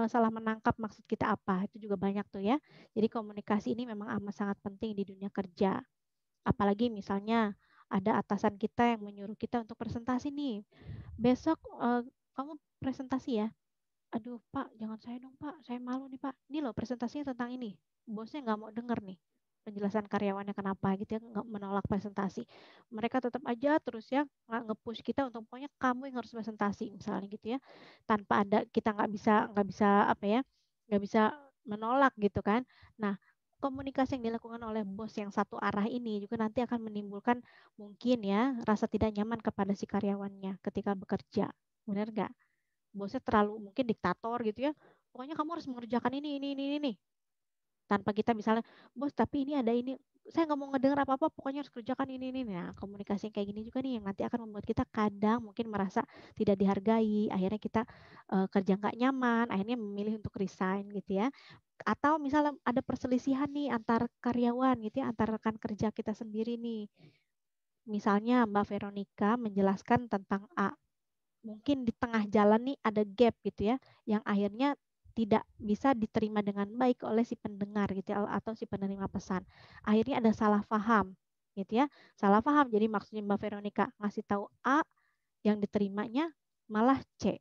salah menangkap maksud kita apa. Itu juga banyak tuh ya. Jadi komunikasi ini memang amat sangat penting di dunia kerja. Apalagi misalnya ada atasan kita yang menyuruh kita untuk presentasi nih. Besok kamu presentasi ya. Aduh Pak, jangan saya dong Pak, saya malu nih Pak. Ini loh presentasinya tentang ini. Bosnya nggak mau denger nih penjelasan karyawannya kenapa gitu ya, nggak menolak presentasi. Mereka tetap aja terus ya nggak nge-push kita untuk pokoknya kamu yang harus presentasi misalnya gitu ya. Tanpa ada kita nggak bisa apa ya, nggak bisa menolak gitu kan. Nah, komunikasi yang dilakukan oleh bos yang satu arah ini juga nanti akan menimbulkan mungkin ya rasa tidak nyaman kepada si karyawannya ketika bekerja. Benar nggak? Bosnya terlalu mungkin diktator gitu ya. Pokoknya kamu harus mengerjakan ini. Tanpa kita misalnya, bos tapi ini ada ini, saya nggak mau ngedenger apa-apa, pokoknya harus kerjakan ini. Nah, komunikasi yang kayak gini juga nih yang nanti akan membuat kita kadang mungkin merasa tidak dihargai, akhirnya kita kerja nggak nyaman, akhirnya memilih untuk resign gitu ya. Atau misalnya ada perselisihan nih antar karyawan gitu ya, antar rekan kerja kita sendiri nih. Misalnya Mbak Veronica menjelaskan tentang A, mungkin di tengah jalan nih ada gap gitu ya, yang akhirnya tidak bisa diterima dengan baik oleh si pendengar gitu ya, atau si penerima pesan. Akhirnya ada salah paham gitu ya, salah paham. Jadi maksudnya Mbak Veronica ngasih tahu A, yang diterimanya malah C.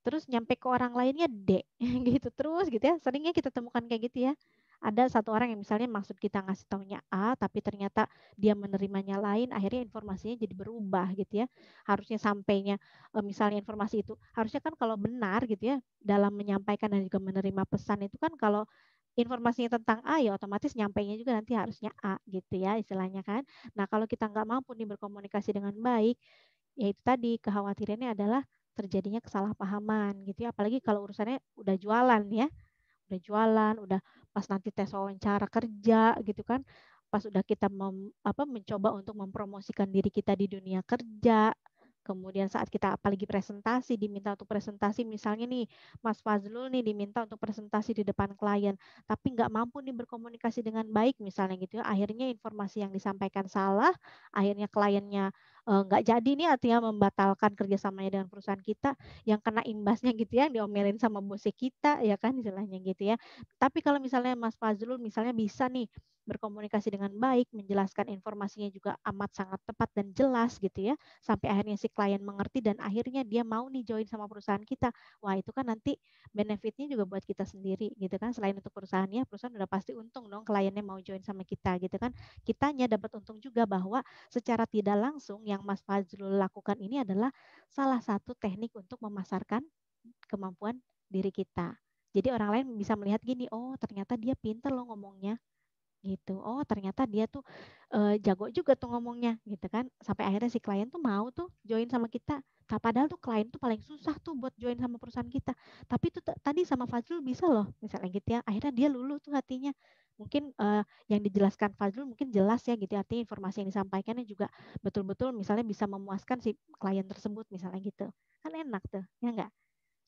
Terus nyampe ke orang lainnya D gitu terus gitu ya. Seringnya kita temukan kayak gitu ya. Ada satu orang yang misalnya maksud kita ngasih taunya A, tapi ternyata dia menerimanya lain, akhirnya informasinya jadi berubah gitu ya. Harusnya sampainya misalnya informasi itu, harusnya kan kalau benar gitu ya dalam menyampaikan dan juga menerima pesan itu kan kalau informasinya tentang A ya otomatis nyampainya juga nanti harusnya A gitu ya istilahnya kan. Nah kalau kita nggak mampu nih berkomunikasi dengan baik, ya itu tadi kekhawatirannya adalah terjadinya kesalahpahaman gitu ya. Apalagi kalau urusannya udah jualan ya, udah jualan, udah pas nanti tes wawancara kerja gitu kan, pas udah kita mencoba untuk mempromosikan diri kita di dunia kerja, kemudian saat kita apalagi presentasi, diminta untuk presentasi misalnya nih, Mas Fazlul nih diminta untuk presentasi di depan klien, tapi nggak mampu nih berkomunikasi dengan baik misalnya gitu ya, akhirnya informasi yang disampaikan salah, akhirnya kliennya nggak jadi nih artinya membatalkan kerjasamanya dengan perusahaan kita, yang kena imbasnya gitu ya, diomelin sama bosnya kita ya kan istilahnya gitu ya. Tapi kalau misalnya Mas Fazrul misalnya bisa nih berkomunikasi dengan baik, menjelaskan informasinya juga amat sangat tepat dan jelas gitu ya, sampai akhirnya si klien mengerti dan akhirnya dia mau nih join sama perusahaan kita. Wah, itu kan nanti benefitnya juga buat kita sendiri gitu kan. Selain untuk perusahaannya, perusahaan udah pasti untung dong kliennya mau join sama kita gitu kan. Kitanya dapat untung juga bahwa secara tidak langsung yang Mas Fazrul lakukan ini adalah salah satu teknik untuk memasarkan kemampuan diri kita. Jadi orang lain bisa melihat gini, oh ternyata dia pinter loh ngomongnya gitu. Oh ternyata dia tuh jago juga tuh ngomongnya gitu kan. Sampai akhirnya si klien tuh mau tuh join sama kita. Padahal tuh klien tuh paling susah tuh buat join sama perusahaan kita. Tapi tuh tadi sama Fazrul bisa loh misalnya gitu ya. Akhirnya dia luluh tuh hatinya. Mungkin yang dijelaskan Fazrul mungkin jelas ya gitu. Artinya informasi yang disampaikannya juga betul-betul misalnya bisa memuaskan si klien tersebut misalnya gitu. Kan enak tuh, ya enggak?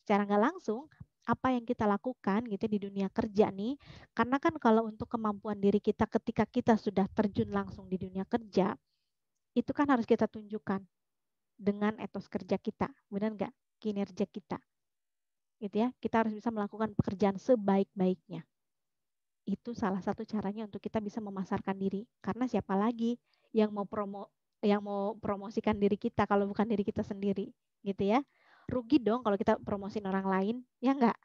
Secara nggak langsung apa yang kita lakukan gitu di dunia kerja nih, karena kan kalau untuk kemampuan diri kita ketika kita sudah terjun langsung di dunia kerja, itu kan harus kita tunjukkan dengan etos kerja kita, benar nggak? Kinerja kita, gitu ya. Kita harus bisa melakukan pekerjaan sebaik-baiknya. Itu salah satu caranya untuk kita bisa memasarkan diri. Karena siapa lagi yang mau promosikan diri kita kalau bukan diri kita sendiri, gitu ya. Rugi dong kalau kita promosin orang lain, ya nggak?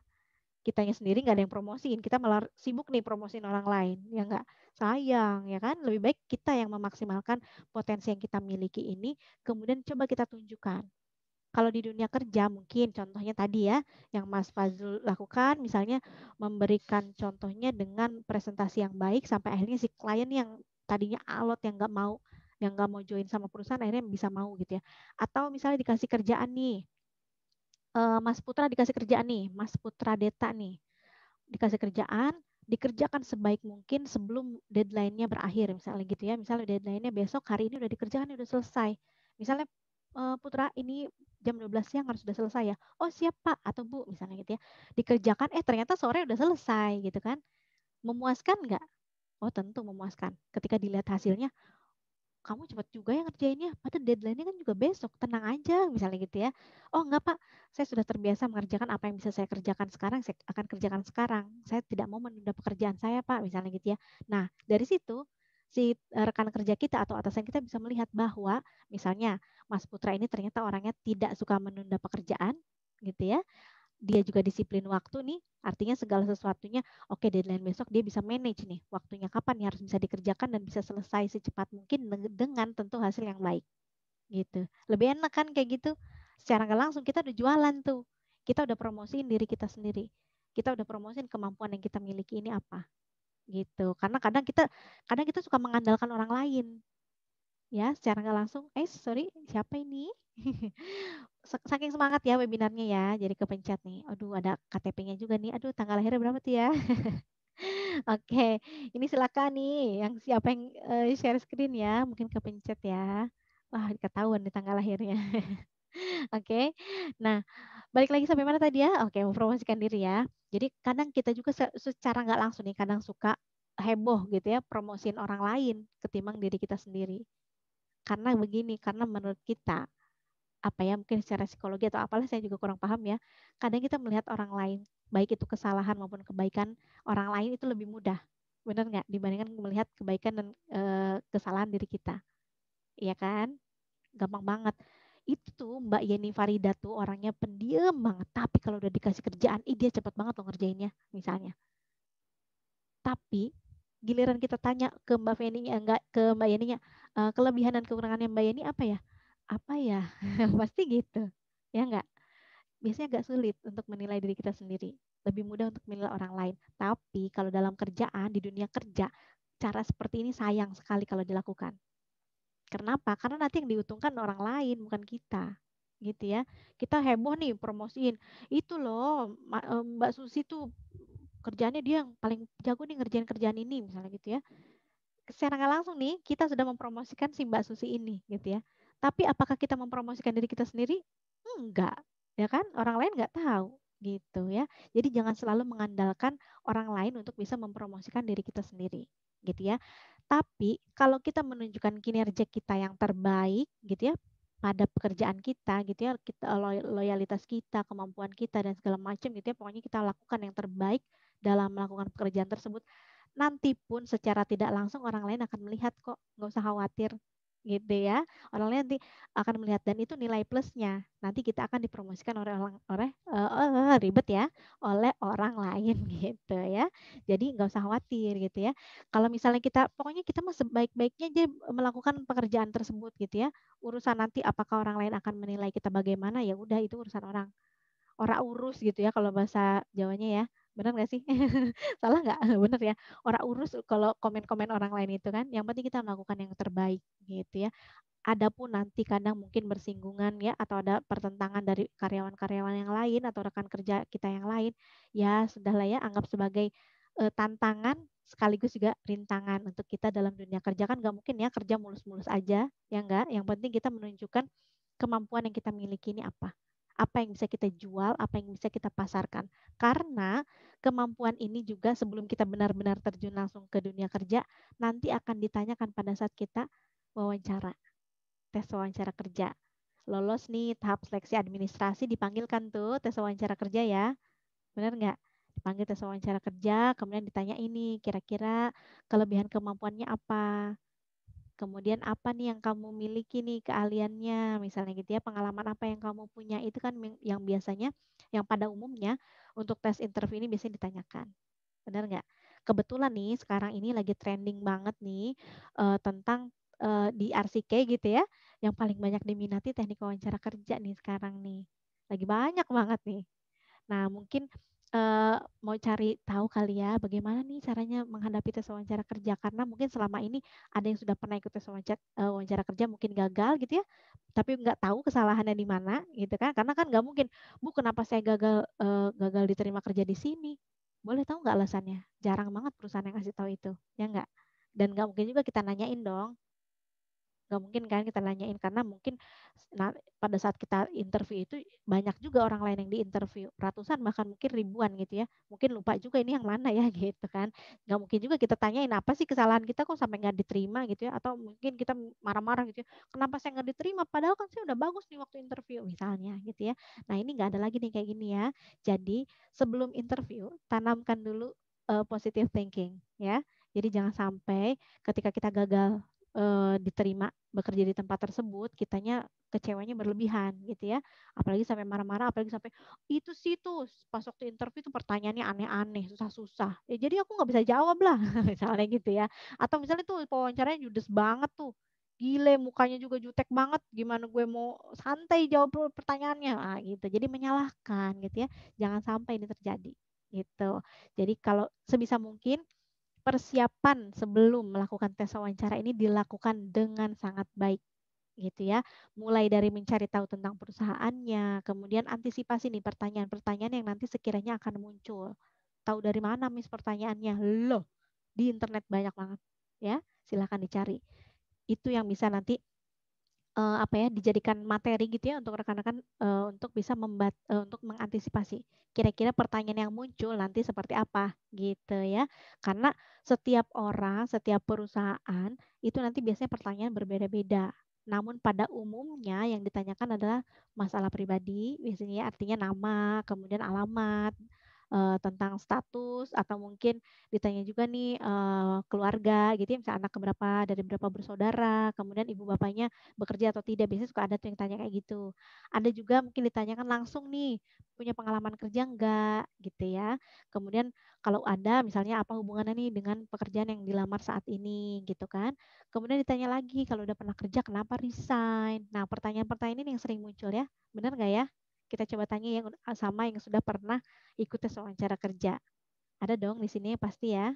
Kitanya sendiri nggak ada yang promosiin, kita malah sibuk nih promosiin orang lain, ya nggak? Sayang, ya kan? Lebih baik kita yang memaksimalkan potensi yang kita miliki ini, kemudian coba kita tunjukkan. Kalau di dunia kerja mungkin contohnya tadi ya, yang Mas Fazul lakukan, misalnya memberikan contohnya dengan presentasi yang baik, sampai akhirnya si klien yang tadinya alot yang nggak mau join sama perusahaan, akhirnya bisa mau gitu ya. Atau misalnya dikasih kerjaan nih, Mas Putra dikasih kerjaan nih, Mas Putra Deta nih, dikasih kerjaan, dikerjakan sebaik mungkin sebelum deadline-nya berakhir misalnya gitu ya. Misalnya deadline-nya besok, hari ini udah dikerjakan, udah selesai. Misalnya Putra ini jam 12 siang harus sudah selesai ya. Oh siap Pak atau Bu misalnya gitu ya. Dikerjakan ternyata sore udah selesai gitu kan. Memuaskan nggak? Oh tentu memuaskan. Ketika dilihat hasilnya, kamu cepat juga ya ngerjainnya, padahal deadline-nya kan juga besok, tenang aja, misalnya gitu ya. Oh enggak Pak, saya sudah terbiasa mengerjakan apa yang bisa saya kerjakan sekarang, saya akan kerjakan sekarang. Saya tidak mau menunda pekerjaan saya Pak, misalnya gitu ya. Nah, dari situ si rekan kerja kita atau atasan kita bisa melihat bahwa misalnya Mas Putra ini ternyata orangnya tidak suka menunda pekerjaan, gitu ya, dia juga disiplin waktu nih, artinya segala sesuatunya, oke deadline besok dia bisa manage nih, waktunya kapan nih harus bisa dikerjakan dan bisa selesai secepat mungkin dengan tentu hasil yang baik, gitu. Lebih enak kan kayak gitu? Secara nggak langsung kita udah jualan tuh, kita udah promosiin diri kita sendiri, kita udah promosiin kemampuan yang kita miliki ini apa, gitu. Karena kadang kita suka mengandalkan orang lain, ya secara nggak langsung. Sorry, siapa ini? Saking semangat ya webinarnya ya, jadi kepencet nih. Aduh, ada KTP-nya juga nih. Aduh, tanggal lahirnya berapa tuh ya? Oke, ini silakan nih, yang siapa yang share screen ya, mungkin kepencet ya. Wah, ketahuan nih tanggal lahirnya. Oke, nah balik lagi sampai mana tadi ya? Oke, mempromosikan diri ya. Jadi kadang kita juga secara nggak langsung nih, kadang suka heboh gitu ya, promosiin orang lain ketimbang diri kita sendiri. Karena begini, karena menurut kita apa ya mungkin secara psikologi atau apalah saya juga kurang paham ya. Kadang kita melihat orang lain, baik itu kesalahan maupun kebaikan orang lain itu lebih mudah. Benar nggak? Dibandingkan melihat kebaikan dan kesalahan diri kita. Iya kan? Gampang banget. Itu tuh Mbak Yeni Farida tuh orangnya pendiam banget. Tapi kalau udah dikasih kerjaan, dia cepet banget loh ngerjainnya misalnya. Tapi giliran kita tanya ke Mbak Yeni, enggak ke Mbak Yeninya, kelebihan dan kekurangannya Mbak Yeni apa ya? Apa ya? Pasti gitu. Ya enggak? Biasanya agak sulit untuk menilai diri kita sendiri. Lebih mudah untuk menilai orang lain. Tapi kalau dalam kerjaan, di dunia kerja, cara seperti ini sayang sekali kalau dilakukan. Kenapa? Karena nanti yang diuntungkan orang lain, bukan kita. Gitu ya. Kita heboh nih promosiin. Itu loh, Mbak Susi tuh kerjaannya dia yang paling jago nih ngerjain kerjaan ini, misalnya gitu ya. Secara nggak langsung nih, kita sudah mempromosikan si Mbak Susi ini, gitu ya. Tapi apakah kita mempromosikan diri kita sendiri? Enggak, ya kan? Orang lain nggak tahu, gitu ya. Jadi jangan selalu mengandalkan orang lain untuk bisa mempromosikan diri kita sendiri, gitu ya. Tapi kalau kita menunjukkan kinerja kita yang terbaik, gitu ya, pada pekerjaan kita, gitu ya, kita loyalitas kita, kemampuan kita dan segala macam, gitu ya. Pokoknya kita lakukan yang terbaik dalam melakukan pekerjaan tersebut nanti pun secara tidak langsung orang lain akan melihat kok, nggak usah khawatir gitu ya. Orang lain nanti akan melihat dan itu nilai plusnya. Nanti kita akan dipromosikan ribet ya, oleh orang lain gitu ya. Jadi nggak usah khawatir gitu ya. Kalau misalnya kita, pokoknya kita mah sebaik-baiknya aja melakukan pekerjaan tersebut gitu ya. Urusan nanti apakah orang lain akan menilai kita bagaimana ya udah itu urusan orang. Ora urus gitu ya kalau bahasa Jawanya ya. Benar nggak sih? Salah nggak? Bener ya. Ora urus kalau komen-komen orang lain itu kan. Yang penting kita melakukan yang terbaik gitu ya. Adapun nanti kadang mungkin bersinggungan ya atau ada pertentangan dari karyawan-karyawan yang lain atau rekan kerja kita yang lain, ya sudahlah ya anggap sebagai tantangan sekaligus juga rintangan untuk kita dalam dunia kerja kan nggak mungkin ya kerja mulus-mulus aja ya enggak. Yang penting kita menunjukkan kemampuan yang kita miliki ini apa yang bisa kita jual, apa yang bisa kita pasarkan. Karena kemampuan ini juga sebelum kita benar-benar terjun langsung ke dunia kerja, nanti akan ditanyakan pada saat kita wawancara, tes wawancara kerja. Lolos nih tahap seleksi administrasi, dipanggilkan tuh tes wawancara kerja ya. Benar nggak? Dipanggil tes wawancara kerja, kemudian ditanya ini, kira-kira kelebihan kemampuannya apa? Kemudian apa nih yang kamu miliki nih keahliannya, misalnya gitu ya, pengalaman apa yang kamu punya itu kan yang biasanya, yang pada umumnya untuk tes interview ini biasanya ditanyakan. Benar nggak? Kebetulan nih sekarang ini lagi trending banget nih tentang di RCK gitu ya, yang paling banyak diminati teknik wawancara kerja nih sekarang nih. Lagi banyak banget nih. Nah, mungkin mau cari tahu kali ya bagaimana nih caranya menghadapi tes wawancara kerja karena mungkin selama ini ada yang sudah pernah ikut tes wawancara kerja mungkin gagal gitu ya, tapi nggak tahu kesalahannya di mana gitu kan? Karena kan nggak mungkin, Bu, kenapa saya gagal diterima kerja di sini? Boleh tahu nggak alasannya? Jarang banget perusahaan yang kasih tahu itu, ya nggak? Dan nggak mungkin juga kita nanyain dong. Nggak mungkin kan kita nanyain, karena mungkin pada saat kita interview itu banyak juga orang lain yang diinterview, ratusan bahkan mungkin ribuan gitu ya. Mungkin lupa juga ini yang mana ya gitu kan. Nggak mungkin juga kita tanyain apa sih kesalahan kita kok sampai nggak diterima gitu ya. Atau mungkin kita marah-marah gitu ya, kenapa saya nggak diterima padahal kan saya udah bagus nih waktu interview misalnya gitu ya. Nah ini nggak ada lagi nih kayak gini ya. Jadi sebelum interview tanamkan dulu positive thinking ya. Jadi jangan sampai ketika kita gagal diterima bekerja di tempat tersebut, kitanya kecewanya berlebihan gitu ya. Apalagi sampai marah-marah, apalagi sampai itu sih tuh pas waktu interview tuh pertanyaannya aneh-aneh, susah-susah. Ya jadi aku nggak bisa jawab lah, misalnya gitu ya. Atau misalnya tuh wawancaranya judes banget tuh. Gile, mukanya juga jutek banget. Gimana gue mau santai jawab pertanyaannya? Ah, gitu. Jadi menyalahkan gitu ya. Jangan sampai ini terjadi gitu. Jadi kalau sebisa mungkin persiapan sebelum melakukan tes wawancara ini dilakukan dengan sangat baik gitu ya. Mulai dari mencari tahu tentang perusahaannya, kemudian antisipasi nih pertanyaan-pertanyaan yang nanti sekiranya akan muncul. Tahu dari mana Miss pertanyaannya? Loh, di internet banyak banget ya. Silahkan dicari. Itu yang bisa nanti apa ya dijadikan materi gitu ya untuk rekan-rekan untuk bisa untuk mengantisipasi kira-kira pertanyaan yang muncul nanti seperti apa gitu ya. Karena setiap orang, setiap perusahaan itu nanti biasanya pertanyaan berbeda-beda. Namun pada umumnya yang ditanyakan adalah masalah pribadi, biasanya ya, artinya nama, kemudian alamat, tentang status atau mungkin ditanya juga nih keluarga gitu ya, misalnya anak keberapa, dari berapa bersaudara, kemudian ibu bapaknya bekerja atau tidak, biasanya suka ada tuh yang tanya kayak gitu. Ada juga mungkin ditanyakan langsung nih, punya pengalaman kerja enggak gitu ya. Kemudian kalau ada misalnya apa hubungannya nih dengan pekerjaan yang dilamar saat ini gitu kan. Kemudian ditanya lagi kalau udah pernah kerja kenapa resign. Nah pertanyaan-pertanyaan ini yang sering muncul ya, benar nggak ya? Kita coba tanya yang sama yang sudah pernah ikut tes wawancara kerja. Ada dong di sini pasti ya.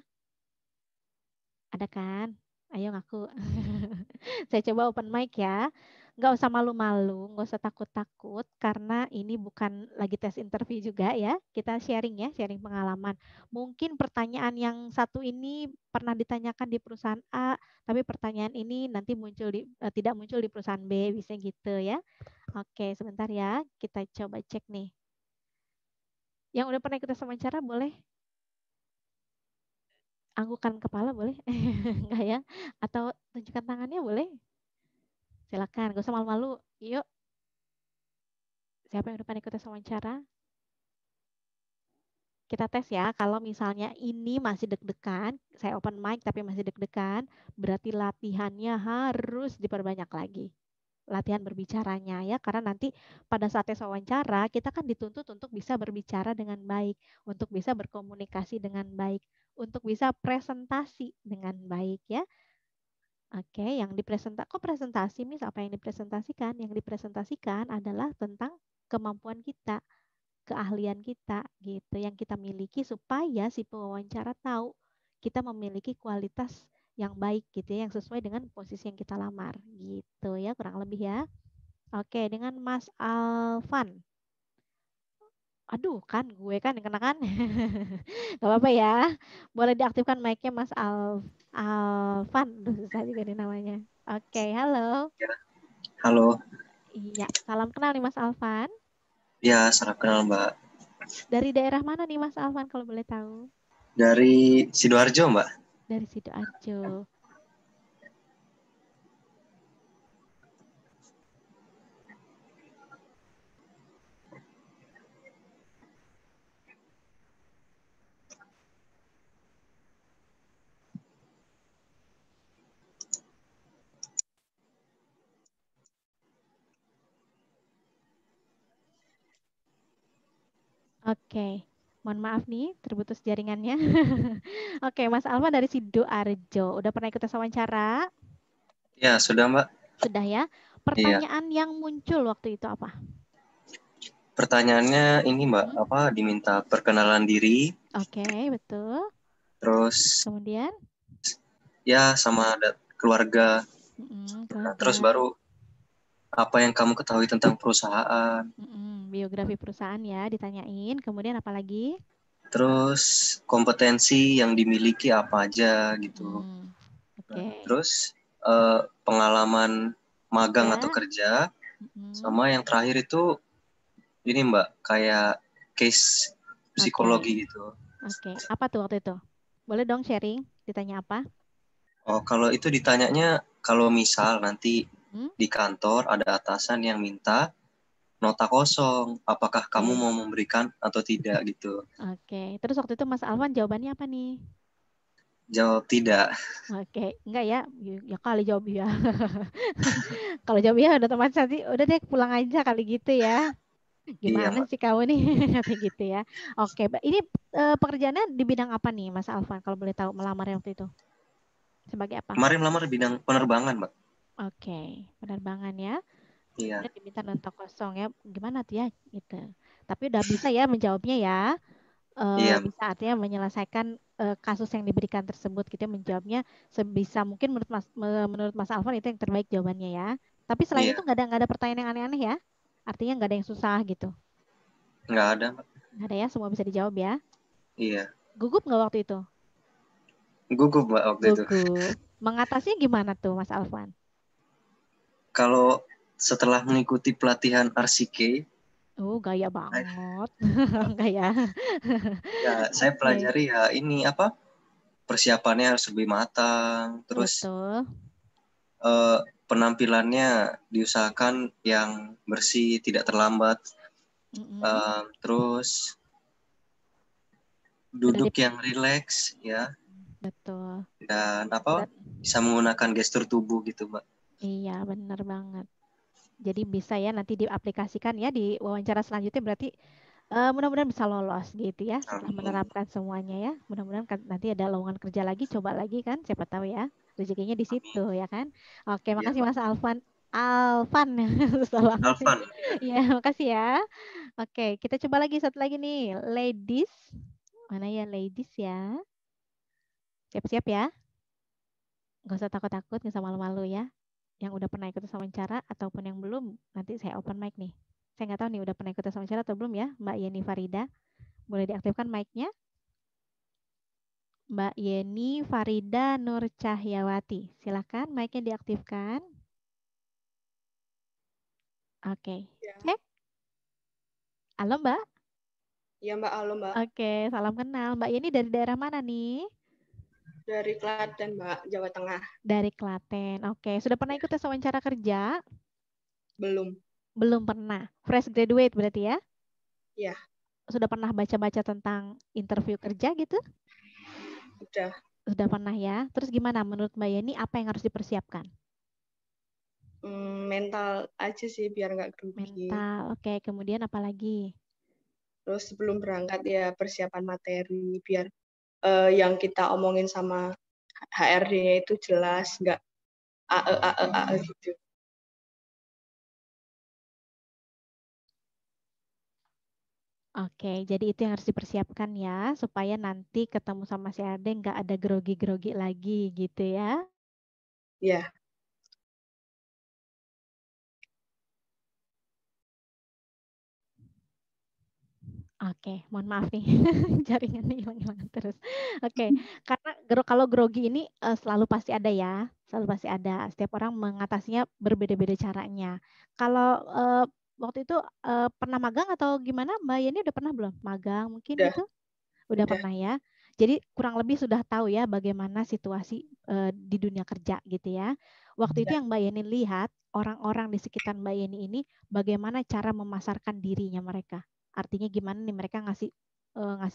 Ada kan? Ayo ngaku. Saya coba open mic ya. Nggak usah malu-malu, nggak usah takut-takut, karena ini bukan lagi tes interview juga ya. Kita sharing ya, sharing pengalaman. Mungkin pertanyaan yang satu ini pernah ditanyakan di perusahaan A, tapi pertanyaan ini nanti tidak muncul di perusahaan B, bisa gitu ya. Oke, sebentar ya. Kita coba cek nih. Yang udah pernah ikut tes wawancara boleh anggukan kepala boleh? Enggak ya? Atau tunjukkan tangannya boleh? Silakan, gak usah malu-malu. Yuk, siapa yang udah pernah ikut tes wawancara? Kita tes ya. Kalau misalnya ini masih deg-degan, saya open mic tapi masih deg-degan, berarti latihannya harus diperbanyak lagi. Latihan berbicaranya ya, karena nanti pada saat tes wawancara kita kan dituntut untuk bisa berbicara dengan baik, untuk bisa berkomunikasi dengan baik, untuk bisa presentasi dengan baik ya. Oke, yang kok presentasi, Miss? Apa yang dipresentasikan? Yang dipresentasikan adalah tentang kemampuan kita, keahlian kita, gitu, yang kita miliki supaya si pewawancara tahu kita memiliki kualitas yang baik, gitu ya, yang sesuai dengan posisi yang kita lamar, gitu ya, kurang lebih ya. Oke, dengan Mas Alvan. Aduh, kan gue kan yang kena kan. Gak apa-apa ya. Boleh diaktifkan mic-nya Mas Alvan. Duh, susah juga nih namanya. Oke, halo. Ya, halo. Iya, salam kenal nih Mas Alvan. Ya, salam kenal Mbak. Dari daerah mana nih Mas Alvan kalau boleh tahu? Dari Sidoarjo, Mbak. Dari Sidoarjo. Oke. Mohon maaf nih, terputus jaringannya. Oke, Mas Alvan dari Sidoarjo. Udah pernah ikut tes wawancara? Ya, sudah Mbak. Sudah ya. Iya. Pertanyaan yang muncul waktu itu apa? Pertanyaannya ini Mbak, Hmm? diminta perkenalan diri, Oke, betul. terus Kemudian, ya sama ada keluarga. Nah, terus keluarga, baru apa yang kamu ketahui tentang perusahaan. biografi perusahaan ya ditanyain. Kemudian apa lagi? Terus kompetensi yang dimiliki apa aja gitu. Mm, Nah, oke. terus pengalaman magang Ya. atau kerja. Sama yang terakhir itu ini Mbak, kayak case psikologi gitu. Oke. Apa tuh waktu itu? Boleh dong sharing? Ditanya apa? Oh, kalau itu ditanyanya kalau misal nanti Hmm? di kantor ada atasan yang minta nota kosong, apakah kamu Oke. mau memberikan atau tidak gitu. Oke. Terus waktu itu Mas Alvan jawabannya apa nih? Jawab tidak. Oke. Enggak ya? Ya kali jawab ya. Kalau jawab ya udah teman nanti udah deh pulang aja kali gitu ya. Iya Gimana Mbak. sih kamu nih? Kata gitu ya. Oke, ini pekerjaannya di bidang apa nih Mas Alvan kalau boleh tahu melamar waktu itu? Sebagai apa? Kemarin lamar di bidang penerbangan Mbak. Oke, penerbangan ya. Iya. Kemudian diminta nota kosong ya. Gimana tuh ya gitu. Tapi udah bisa ya menjawabnya ya. Iya Mbak. Bisa artinya menyelesaikan kasus yang diberikan tersebut gitu ya, menjawabnya sebisa mungkin menurut Mas Alvan itu yang terbaik jawabannya ya. Tapi selain itu Iya. nggak ada pertanyaan yang aneh-aneh ya. Artinya nggak ada yang susah gitu. Nggak ada Mbak. Nggak ada ya, semua bisa dijawab ya. Iya. Gugup nggak waktu itu? Gugup Mbak waktu itu. Gugup. Mengatasinya gimana tuh Mas Alvan? Kalau setelah mengikuti pelatihan RCK, Gaya banget. Gaya. ya saya Oke, pelajari ya ini apa? Persiapannya harus lebih matang, terus betul. eh, penampilannya diusahakan yang bersih, tidak terlambat. Mm-mm. Terus Udah di duduk yang rileks ya, betul. dan apa Berat. bisa menggunakan gestur tubuh gitu Mbak. Iya, benar banget. Jadi bisa ya nanti diaplikasikan ya di wawancara selanjutnya berarti mudah-mudahan bisa lolos gitu ya setelah Amin. menerapkan semuanya ya. Mudah-mudahan nanti ada lowongan kerja lagi coba lagi kan siapa tahu ya rezekinya di situ Amin. ya kan. Oke, Iya makasih Mbak. Mas Alvan. Alvan salah. Alvan. Iya, makasih ya. Oke, kita coba lagi satu lagi nih. Ladies. Mana ya ladies ya? Siap-siap ya. Nggak usah takut-takut, nggak usah malu-malu ya. Yang udah pernah ikut wawancara ataupun yang belum, nanti saya open mic nih. Saya nggak tahu nih udah pernah ikut wawancara atau belum ya, Mbak Yeni Farida. Boleh diaktifkan mic-nya. Mbak Yeni Farida Nur Cahyawati. Silakan mic-nya diaktifkan. Oke. Ya, Cek. Halo Mbak. ya Mbak, halo Mbak. Oke, salam kenal. Mbak Yeni dari daerah mana nih? Dari Klaten Mbak, Jawa Tengah. Dari Klaten. Oke, sudah pernah ikut tes wawancara kerja? Belum. Belum pernah. Fresh graduate berarti ya? Ya, Sudah pernah baca-baca tentang interview kerja gitu? udah. Sudah pernah ya. Terus gimana menurut Mbak Yeni apa yang harus dipersiapkan? Mental aja sih biar nggak grogi. Mental. Oke, kemudian apa lagi? Terus sebelum berangkat ya persiapan materi biar yang kita omongin sama HRD-nya itu jelas, nggak ae gitu. Oke, jadi itu yang harus dipersiapkan ya, supaya nanti ketemu sama si Ade nggak ada grogi-grogi lagi gitu ya. Ya, Oke, mohon maaf nih, jaringannya hilang-hilangan terus. Oke, karena kalau grogi ini selalu pasti ada ya, selalu pasti ada. Setiap orang mengatasinya berbeda-beda caranya. Kalau waktu itu pernah magang atau gimana? Mbak Yeni udah pernah belum? Magang mungkin udah, gitu? Udah udah. pernah ya. Jadi kurang lebih sudah tahu ya bagaimana situasi di dunia kerja gitu ya. Waktu itu Ya. yang Mbak Yeni lihat orang-orang di sekitar Mbak Yeni ini bagaimana cara memasarkan dirinya mereka. Artinya gimana nih mereka ngasih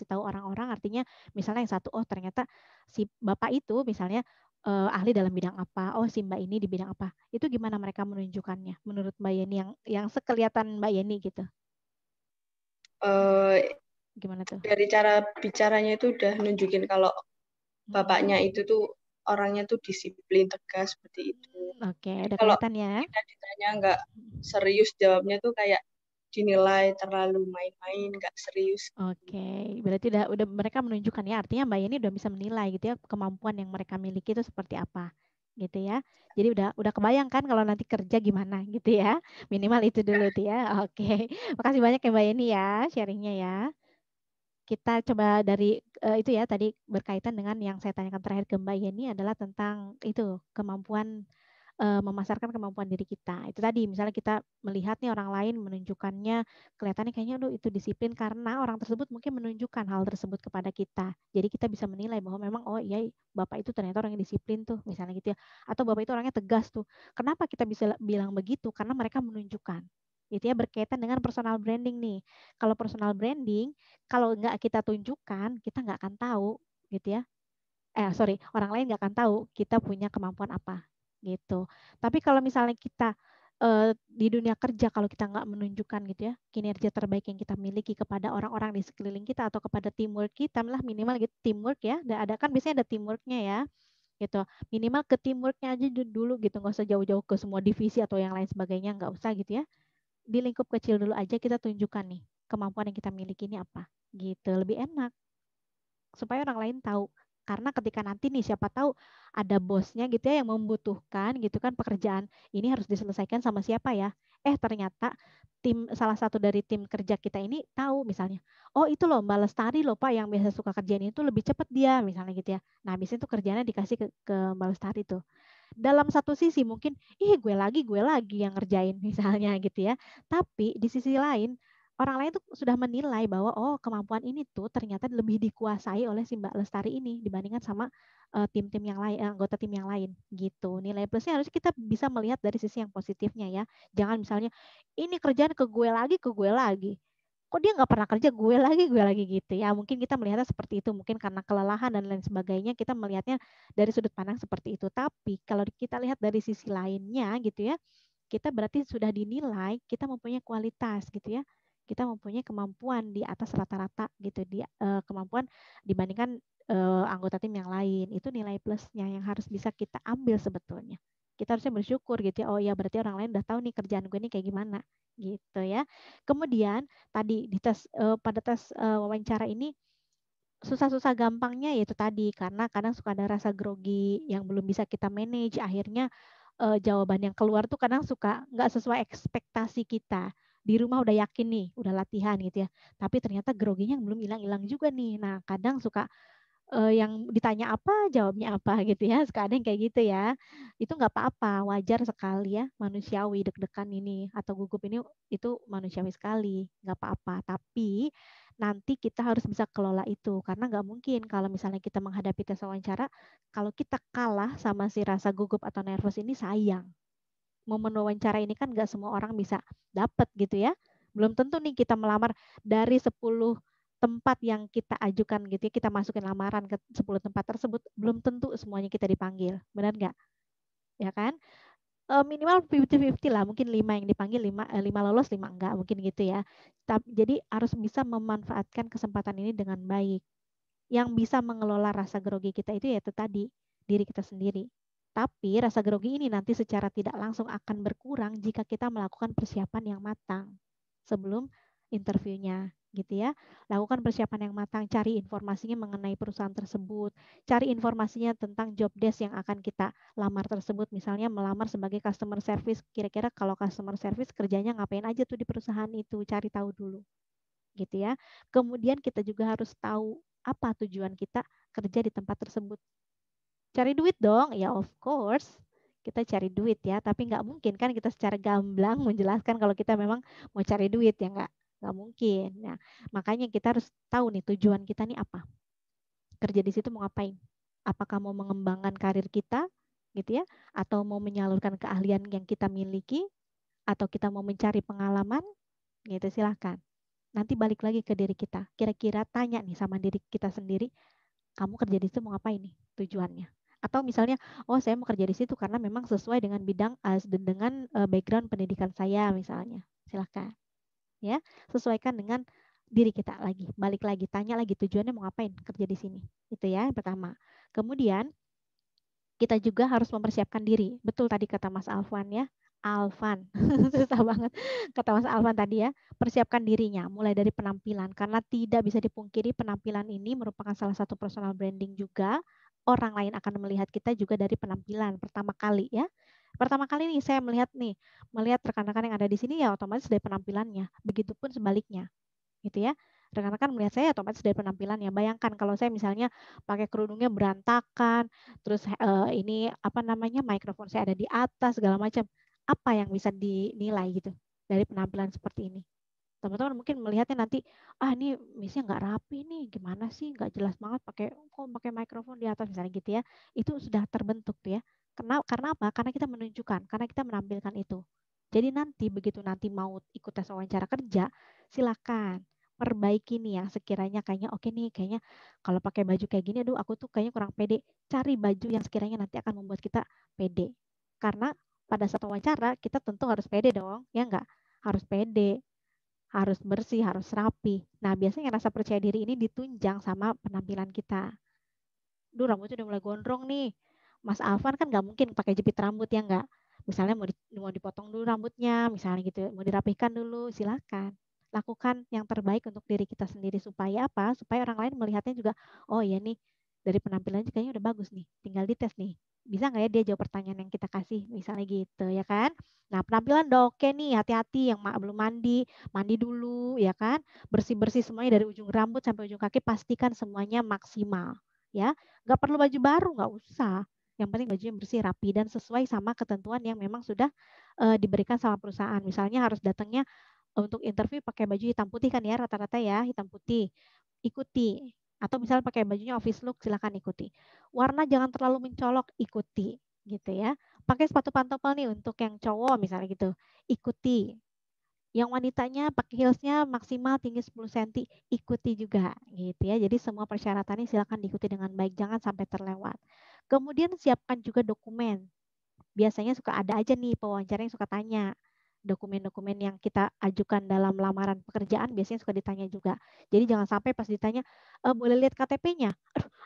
tahu orang-orang. Artinya misalnya yang satu, oh ternyata si bapak itu misalnya ahli dalam bidang apa. Oh si Mbak ini di bidang apa. Itu gimana mereka menunjukkannya menurut Mbak Yeni yang sekelihatan Mbak Yeni gitu. Eh, Gimana tuh? dari cara bicaranya itu udah nunjukin kalau bapaknya itu tuh orangnya tuh disiplin, tegas seperti itu. Oke, Jadi udah kalau kelihatan ya. kita ditanya nggak serius jawabnya tuh kayak dinilai terlalu main-main, nggak serius. Oke, berarti udah mereka menunjukkan ya, artinya Mbak Yeni udah bisa menilai gitu ya kemampuan yang mereka miliki itu seperti apa, gitu ya. Jadi udah kebayang kan kalau nanti kerja gimana gitu ya. Minimal itu dulu tuh ya. Oke, makasih banyak ya Mbak Yeni ya sharingnya ya. Kita coba dari itu ya tadi berkaitan dengan yang saya tanyakan terakhir ke Mbak Yeni adalah tentang itu kemampuan memasarkan kemampuan diri kita. Itu tadi, misalnya kita melihat nih orang lain menunjukkannya, kelihatannya kayaknya aduh itu disiplin karena orang tersebut mungkin menunjukkan hal tersebut kepada kita. Jadi kita bisa menilai bahwa memang oh iya Bapak itu ternyata orang yang disiplin tuh, misalnya gitu ya. Atau Bapak itu orangnya tegas tuh. Kenapa kita bisa bilang begitu? Karena mereka menunjukkan. Gitu ya, berkaitan dengan personal branding nih. Kalau personal branding, kalau nggak kita tunjukkan, kita nggak akan tahu gitu ya. Orang lain nggak akan tahu kita punya kemampuan apa gitu. Tapi kalau misalnya kita di dunia kerja, kalau kita nggak menunjukkan gitu ya kinerja terbaik yang kita miliki kepada orang-orang di sekeliling kita atau kepada teamwork kita, lah minimal gitu teamwork ya. Ada kan biasanya ada teamworknya ya gitu. Minimal ke teamworknya aja dulu gitu, nggak usah jauh-jauh ke semua divisi atau yang lain sebagainya, nggak usah gitu ya. Di lingkup kecil dulu aja kita tunjukkan nih kemampuan yang kita miliki ini apa gitu, lebih enak supaya orang lain tahu. Karena ketika nanti nih siapa tahu ada bosnya gitu ya yang membutuhkan gitu kan pekerjaan ini harus diselesaikan sama siapa ya. Ternyata salah satu dari tim kerja kita ini tahu misalnya, oh itu loh Mbak Lestari loh Pak yang biasa suka kerjaan itu lebih cepat dia misalnya gitu ya. Nah, biasanya tuh kerjanya dikasih ke Mbak Lestari tuh. Dalam satu sisi mungkin, gue lagi yang ngerjain misalnya gitu ya. Tapi di sisi lain orang lain tuh sudah menilai bahwa oh kemampuan ini tuh ternyata lebih dikuasai oleh si Mbak Lestari ini dibandingkan sama tim-tim yang lain, anggota tim yang lain gitu. Nilai plusnya harus kita bisa melihat dari sisi yang positifnya ya. Jangan misalnya ini kerjaan ke gue lagi. Kok dia nggak pernah kerja gue lagi gitu ya. Mungkin kita melihatnya seperti itu, mungkin karena kelelahan dan lain sebagainya kita melihatnya dari sudut pandang seperti itu. Tapi kalau kita lihat dari sisi lainnya gitu ya, kita berarti sudah dinilai kita mempunyai kualitas gitu ya, kita mempunyai kemampuan di atas rata-rata gitu, kemampuan dibandingkan anggota tim yang lain. Itu nilai plusnya yang harus bisa kita ambil sebetulnya. Kita harusnya bersyukur gitu ya, oh ya berarti orang lain udah tahu nih kerjaan gue ini kayak gimana gitu ya. Kemudian tadi di pada tes wawancara ini susah-susah gampangnya yaitu tadi karena kadang suka ada rasa grogi yang belum bisa kita manage, akhirnya jawaban yang keluar tuh kadang suka nggak sesuai ekspektasi kita. Di rumah udah yakin nih, udah latihan gitu ya. Tapi ternyata groginya belum hilang-hilang juga nih. Nah, kadang suka yang ditanya apa, jawabnya apa gitu ya. Suka ada yang kayak gitu ya. Itu nggak apa-apa, wajar sekali ya, manusiawi deg-degan ini atau gugup ini itu manusiawi sekali, nggak apa-apa. Tapi nanti kita harus bisa kelola itu karena nggak mungkin kalau misalnya kita menghadapi tes wawancara, kalau kita kalah sama si rasa gugup atau nervous ini sayang. Momen wawancara ini kan nggak semua orang bisa dapat gitu ya. Belum tentu nih kita melamar dari 10 tempat yang kita ajukan gitu ya, kita masukin lamaran ke 10 tempat tersebut, belum tentu semuanya kita dipanggil. Benar nggak? Ya kan? Minimal 50-50 lah, mungkin 5 yang dipanggil, 5 lolos, 5 enggak, mungkin gitu ya. Jadi harus bisa memanfaatkan kesempatan ini dengan baik. Yang bisa mengelola rasa grogi kita itu yaitu tadi, diri kita sendiri. Tapi rasa grogi ini nanti secara tidak langsung akan berkurang jika kita melakukan persiapan yang matang sebelum interviewnya gitu ya. Lakukan persiapan yang matang, cari informasinya mengenai perusahaan tersebut, cari informasinya tentang job desk yang akan kita lamar tersebut. Misalnya melamar sebagai customer service, kira-kira kalau customer service kerjanya ngapain aja tuh di perusahaan itu, cari tahu dulu. Gitu ya. Kemudian kita juga harus tahu apa tujuan kita kerja di tempat tersebut. Cari duit dong, ya of course. Kita cari duit ya, tapi nggak mungkin kan kita secara gamblang menjelaskan kalau kita memang mau cari duit ya nggak mungkin. Nah, makanya kita harus tahu nih tujuan kita nih apa. Kerja di situ mau ngapain? Apakah mau mengembangkan karir kita gitu ya, atau mau menyalurkan keahlian yang kita miliki, atau kita mau mencari pengalaman, gitu silahkan. Nanti balik lagi ke diri kita. Kira-kira tanya nih sama diri kita sendiri, kamu kerja di situ mau ngapain nih tujuannya? Atau misalnya, oh saya mau kerja di situ karena memang sesuai dengan bidang dengan background pendidikan saya misalnya. Silakan. Ya, sesuaikan dengan diri kita lagi. Balik lagi, tanya lagi tujuannya mau ngapain kerja di sini. Itu ya yang pertama. Kemudian kita juga harus mempersiapkan diri. Betul tadi kata Mas Alvan ya. Alvan, susah banget kata Mas Alvan tadi ya. Persiapkan dirinya mulai dari penampilan karena tidak bisa dipungkiri penampilan ini merupakan salah satu personal branding juga. Orang lain akan melihat kita juga dari penampilan pertama kali ya. Pertama kali nih saya melihat rekan-rekan yang ada di sini ya otomatis dari penampilannya. Begitupun sebaliknya. Gitu ya. Rekan-rekan melihat saya otomatis dari penampilan ya. Bayangkan kalau saya misalnya pakai kerudungnya berantakan, terus ini apa namanya mikrofon saya ada di atas segala macam, apa yang bisa dinilai gitu dari penampilan seperti ini? Teman-teman mungkin melihatnya nanti, ini mic-nya nggak rapi nih, gimana sih, nggak jelas banget pakai mikrofon di atas misalnya gitu ya. Itu sudah terbentuk tuh ya. Karena apa? Karena kita menunjukkan, karena kita menampilkan itu. Jadi nanti begitu nanti mau ikut tes wawancara kerja, silakan perbaiki nih yang sekiranya kayaknya oke nih, kayaknya kalau pakai baju kayak gini, aduh aku tuh kayaknya kurang pede. Cari baju yang sekiranya nanti akan membuat kita pede. Karena pada saat wawancara kita tentu harus pede dong, ya enggak? Harus pede, harus bersih, harus rapi. Nah, biasanya rasa percaya diri ini ditunjang sama penampilan kita. Duh, rambutnya udah mulai gondrong nih. Mas Alvan kan nggak mungkin pakai jepit rambut ya nggak? Misalnya mau dipotong dulu rambutnya, misalnya gitu, mau dirapihkan dulu, silakan. Lakukan yang terbaik untuk diri kita sendiri supaya apa? Supaya orang lain melihatnya juga, oh iya nih, dari penampilannya kayaknya udah bagus nih, tinggal dites nih. Bisa nggak ya dia jawab pertanyaan yang kita kasih, misalnya gitu ya kan? Nah, penampilan udah oke nih, hati-hati yang belum mandi dulu ya kan? Bersih-bersih semuanya dari ujung rambut sampai ujung kaki, pastikan semuanya maksimal ya. Nggak perlu baju baru, nggak usah. Yang penting bajunya bersih, rapi, dan sesuai sama ketentuan yang memang sudah diberikan sama perusahaan. Misalnya harus datangnya untuk interview pakai baju hitam putih kan ya, rata-rata ya, hitam putih. Ikuti. Atau misalnya pakai bajunya office look, silakan ikuti. Warna jangan terlalu mencolok, ikuti. Gitu ya. Pakai sepatu pantopel nih untuk yang cowok misalnya gitu. Ikuti. Yang wanitanya pakai heelsnya maksimal tinggi 10 cm, ikuti juga gitu ya. Jadi semua persyaratannya silakan diikuti dengan baik, jangan sampai terlewat. Kemudian siapkan juga dokumen. Biasanya suka ada aja nih pewawancara yang suka tanya. Dokumen-dokumen yang kita ajukan dalam lamaran pekerjaan biasanya suka ditanya juga. Jadi jangan sampai pas ditanya, boleh lihat KTP-nya?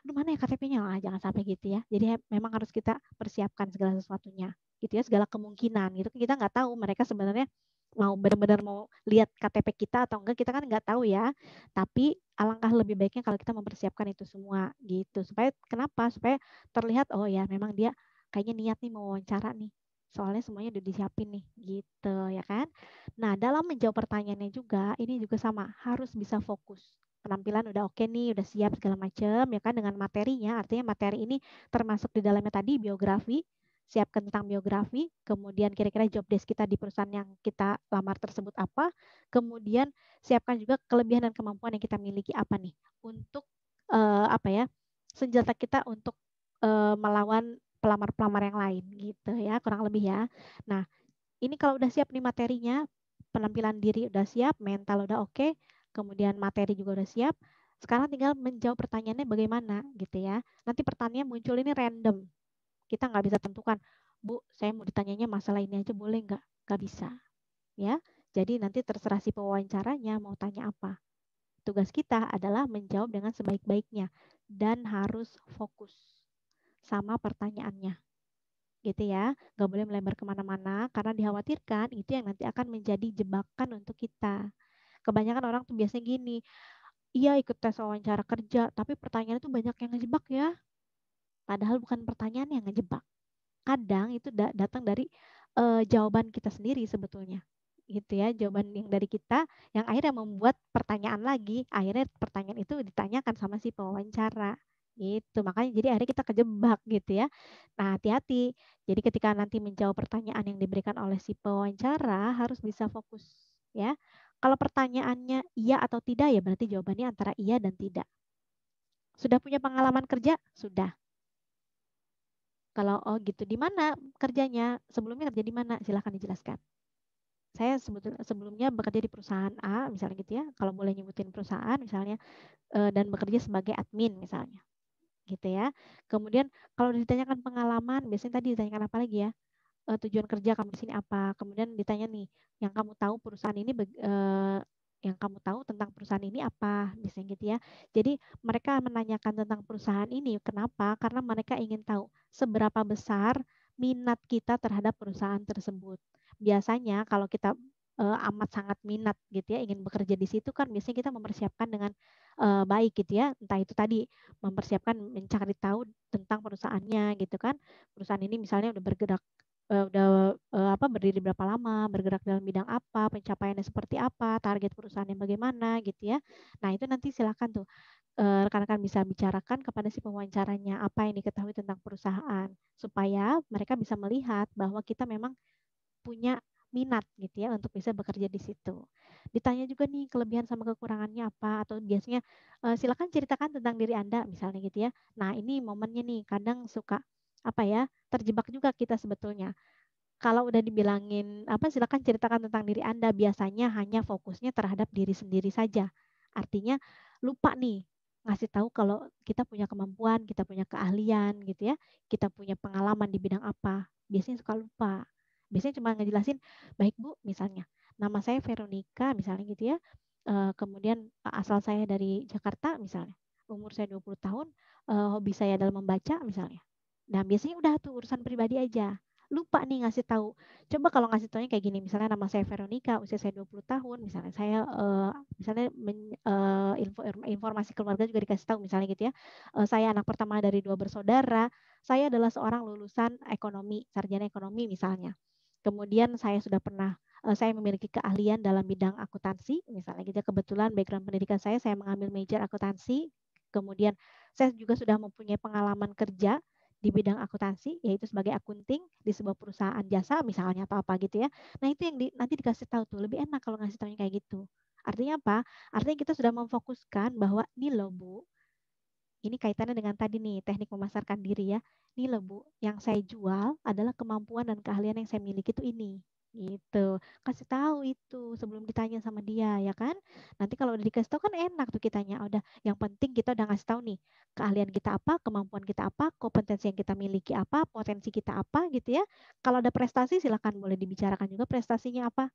Aduh mana ya KTP-nya? Jangan sampai gitu ya. Jadi memang harus kita persiapkan segala sesuatunya. Gitu ya, segala kemungkinan. Gitu. Kita nggak tahu mereka sebenarnya mau benar-benar mau lihat KTP kita atau enggak, kita kan nggak tahu ya. Tapi alangkah lebih baiknya kalau kita mempersiapkan itu semua gitu. Supaya kenapa? Supaya terlihat oh ya memang dia kayaknya niat nih mau wawancara nih. Soalnya semuanya udah disiapin nih gitu ya kan. Nah, dalam menjawab pertanyaannya juga ini juga sama, harus bisa fokus. Penampilan udah oke nih, udah siap segala macam ya kan dengan materinya. Artinya materi ini termasuk di dalamnya tadi biografi, siapkan tentang biografi, kemudian kira-kira job desk kita di perusahaan yang kita lamar tersebut apa, kemudian siapkan juga kelebihan dan kemampuan yang kita miliki apa nih untuk apa ya senjata kita untuk melawan pelamar-pelamar yang lain gitu ya, kurang lebih ya. Nah, ini kalau udah siap nih materinya, penampilan diri udah siap, mental udah oke, kemudian materi juga udah siap. Sekarang tinggal menjawab pertanyaannya bagaimana gitu ya. Nanti pertanyaan muncul ini random. Kita nggak bisa tentukan, Bu, saya mau ditanyanya masalah ini aja boleh nggak? Nggak bisa. Ya, jadi nanti terserah si pewawancaranya mau tanya apa. Tugas kita adalah menjawab dengan sebaik-baiknya dan harus fokus sama pertanyaannya gitu ya, nggak boleh melebar kemana-mana karena dikhawatirkan itu yang nanti akan menjadi jebakan untuk kita. Kebanyakan orang tuh biasanya gini, iya ikut tes wawancara kerja tapi pertanyaan itu banyak yang ngejebak ya, padahal bukan pertanyaan yang ngejebak, kadang itu datang dari jawaban kita sendiri sebetulnya gitu ya, jawaban yang dari kita yang akhirnya membuat pertanyaan lagi, akhirnya pertanyaan itu ditanyakan sama si pewawancara gitu, makanya jadi akhirnya kita kejebak gitu ya. Nah, hati-hati, jadi ketika nanti menjawab pertanyaan yang diberikan oleh si pewawancara harus bisa fokus ya. Kalau pertanyaannya iya atau tidak ya berarti jawabannya antara iya dan tidak. Sudah punya pengalaman kerja? Sudah. Kalau oh gitu, di mana kerjanya? Sebelumnya kerja di mana? Silahkan dijelaskan. Saya sebelumnya bekerja di perusahaan A, misalnya gitu ya. Kalau boleh nyebutin perusahaan, misalnya, dan bekerja sebagai admin, misalnya, gitu ya. Kemudian kalau ditanyakan pengalaman, biasanya tadi ditanyakan apa lagi ya? Tujuan kerja kamu di sini apa? Kemudian ditanya nih, yang kamu tahu perusahaan ini, yang kamu tahu tentang perusahaan ini apa? Misalnya gitu ya. Jadi mereka menanyakan tentang perusahaan ini, kenapa? Karena mereka ingin tahu seberapa besar minat kita terhadap perusahaan tersebut. Biasanya kalau kita amat sangat minat gitu ya, ingin bekerja di situ kan biasanya kita mempersiapkan dengan baik gitu ya. Entah itu tadi mempersiapkan mencari tahu tentang perusahaannya gitu kan. Perusahaan ini misalnya udah bergerak berdiri berapa lama, bergerak dalam bidang apa, pencapaiannya seperti apa, target perusahaannya bagaimana gitu ya. Nah, itu nanti silakan tuh rekan-rekan bisa bicarakan kepada si pewawancaranya apa yang diketahui tentang perusahaan supaya mereka bisa melihat bahwa kita memang punya minat gitu ya untuk bisa bekerja di situ. Ditanya juga nih kelebihan sama kekurangannya apa atau biasanya silakan ceritakan tentang diri Anda misalnya gitu ya. Nah, ini momennya nih kadang suka apa ya, terjebak juga kita sebetulnya. Kalau udah dibilangin apa silakan ceritakan tentang diri Anda, biasanya hanya fokusnya terhadap diri sendiri saja. Artinya lupa nih ngasih tahu kalau kita punya kemampuan, kita punya keahlian gitu ya, kita punya pengalaman di bidang apa. Biasanya suka lupa. Biasanya cuma ngejelasin, baik Bu, misalnya, nama saya Veronica, misalnya gitu ya. Kemudian asal saya dari Jakarta, misalnya. Umur saya 20 tahun, hobi saya adalah membaca, misalnya. Nah, biasanya udah tuh urusan pribadi aja. Lupa nih ngasih tahu. Coba kalau ngasih taunya kayak gini, misalnya nama saya Veronica, usia saya 20 tahun, misalnya saya informasi keluarga juga dikasih tahu misalnya gitu ya. Saya anak pertama dari 2 bersaudara, saya adalah seorang lulusan ekonomi, sarjana ekonomi misalnya. Kemudian saya memiliki keahlian dalam bidang akuntansi, misalnya gitu. Kebetulan background pendidikan saya mengambil major akuntansi. Kemudian saya juga sudah mempunyai pengalaman kerja di bidang akuntansi, yaitu sebagai akunting di sebuah perusahaan jasa misalnya atau apa gitu ya. Nah itu yang nanti dikasih tahu tuh, lebih enak kalau ngasih tahunya kayak gitu. Artinya apa? Artinya kita sudah memfokuskan bahwa nih loh Bu, ini kaitannya dengan tadi nih, teknik memasarkan diri ya. Nih loh Bu, yang saya jual adalah kemampuan dan keahlian yang saya miliki itu ini. Gitu. Kasih tahu itu sebelum ditanya sama dia ya kan. Nanti kalau udah dikasih tahu kan enak tuh kitanya. Udah, yang penting kita udah ngasih tahu nih keahlian kita apa, kemampuan kita apa, kompetensi yang kita miliki apa, potensi kita apa gitu ya. Kalau ada prestasi silakan boleh dibicarakan juga prestasinya apa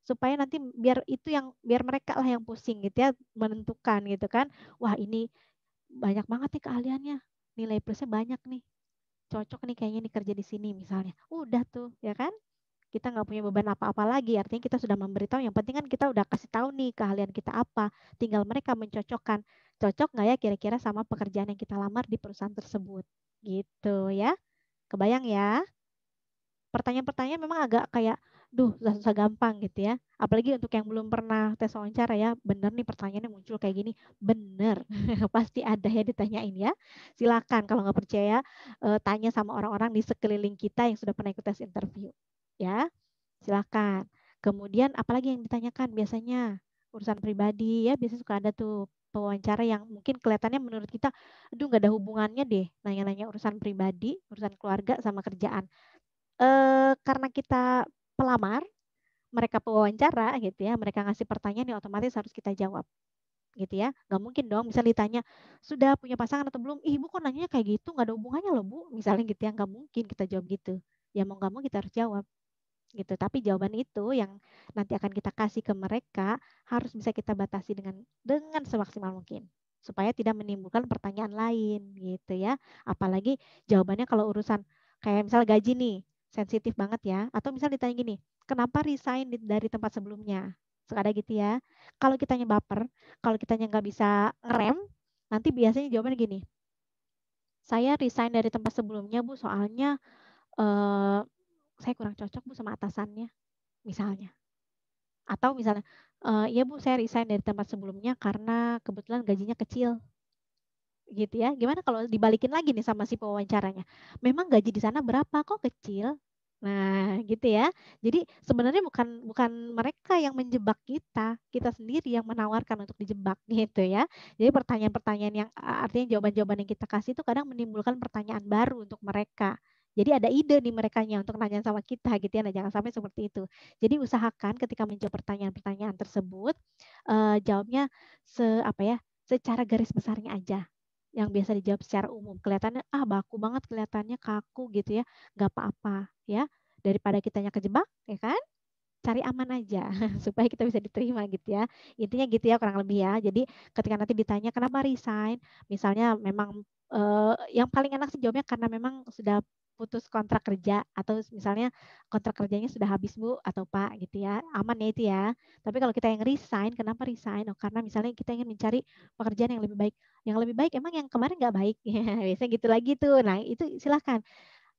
supaya nanti biar mereka lah yang pusing gitu ya menentukan gitu kan. Wah, ini banyak banget nih keahliannya, nilai plusnya banyak nih, cocok nih kayaknya nih kerja di sini misalnya. Udah tuh, ya kan? Kita nggak punya beban apa-apa lagi, artinya kita sudah memberitahu, yang penting kan kita udah kasih tahu nih keahlian kita apa, tinggal mereka mencocokkan, cocok nggak ya kira-kira sama pekerjaan yang kita lamar di perusahaan tersebut, gitu ya. Kebayang ya? Pertanyaan-pertanyaan memang agak kayak, duh, susah-susah gampang gitu ya. Apalagi untuk yang belum pernah tes wawancara ya, bener nih pertanyaannya muncul kayak gini, bener, pasti ada ya ditanyain ya. Silakan kalau nggak percaya, tanya sama orang-orang di sekeliling kita yang sudah pernah ikut tes interview. Ya, silakan. Kemudian apalagi yang ditanyakan biasanya urusan pribadi ya, biasanya suka ada tuh pewawancara yang mungkin kelihatannya menurut kita, aduh nggak ada hubungannya deh, nanya-nanya urusan pribadi, urusan keluarga sama kerjaan. Karena kita pelamar, mereka pewawancara gitu ya, mereka ngasih pertanyaan yang otomatis harus kita jawab gitu ya. Nggak mungkin dong misal ditanya, sudah punya pasangan atau belum? Ih, Ibu kok nanyanya kayak gitu, nggak ada hubungannya loh Bu. Misalnya gitu ya, nggak mungkin kita jawab gitu. Ya mau nggak mau kita harus jawab gitu. Tapi jawaban itu yang nanti akan kita kasih ke mereka harus bisa kita batasi dengan semaksimal mungkin supaya tidak menimbulkan pertanyaan lain gitu ya. Apalagi jawabannya kalau urusan kayak misal gaji nih, sensitif banget ya. Atau misal ditanya gini, kenapa resign dari tempat sebelumnya? Suka ada gitu ya. Kalau kitanya baper, kalau kitanya nggak bisa ngerem, nanti biasanya jawabannya gini, saya resign dari tempat sebelumnya Bu, soalnya eh, saya kurang cocok Bu sama atasannya misalnya. Atau misalnya, ya Bu saya resign dari tempat sebelumnya karena kebetulan gajinya kecil gitu ya. Gimana kalau dibalikin lagi nih sama si pewawancaranya? Memang gaji di sana berapa kok kecil? Nah, gitu ya. Jadi sebenarnya bukan bukan mereka yang menjebak kita sendiri yang menawarkan untuk dijebak gitu ya. Jadi pertanyaan-pertanyaan yang artinya jawaban-jawaban yang kita kasih itu kadang menimbulkan pertanyaan baru untuk mereka. Jadi ada ide di merekanya untuk nanya sama kita gitu ya. Nah, jangan sampai seperti itu. Jadi usahakan ketika menjawab pertanyaan-pertanyaan tersebut jawabnya apa ya? Secara garis besarnya aja yang biasa dijawab secara umum. Kelihatannya baku banget, kelihatannya kaku gitu ya. Nggak apa-apa ya. Daripada kitanya kejebak, ya kan? Cari aman aja supaya kita bisa diterima gitu ya. Intinya gitu ya kurang lebih ya. Jadi ketika nanti ditanya kenapa resign, misalnya memang yang paling enak sih jawabnya karena memang sudah putus kontrak kerja atau misalnya kontrak kerjanya sudah habis Bu atau Pak gitu ya. Aman ya itu ya. Tapi kalau kita yang resign, kenapa resign? Oh, karena misalnya kita ingin mencari pekerjaan yang lebih baik. Yang lebih baik emang yang kemarin nggak baik. Biasanya gitu lagi tuh. Nah, itu silahkan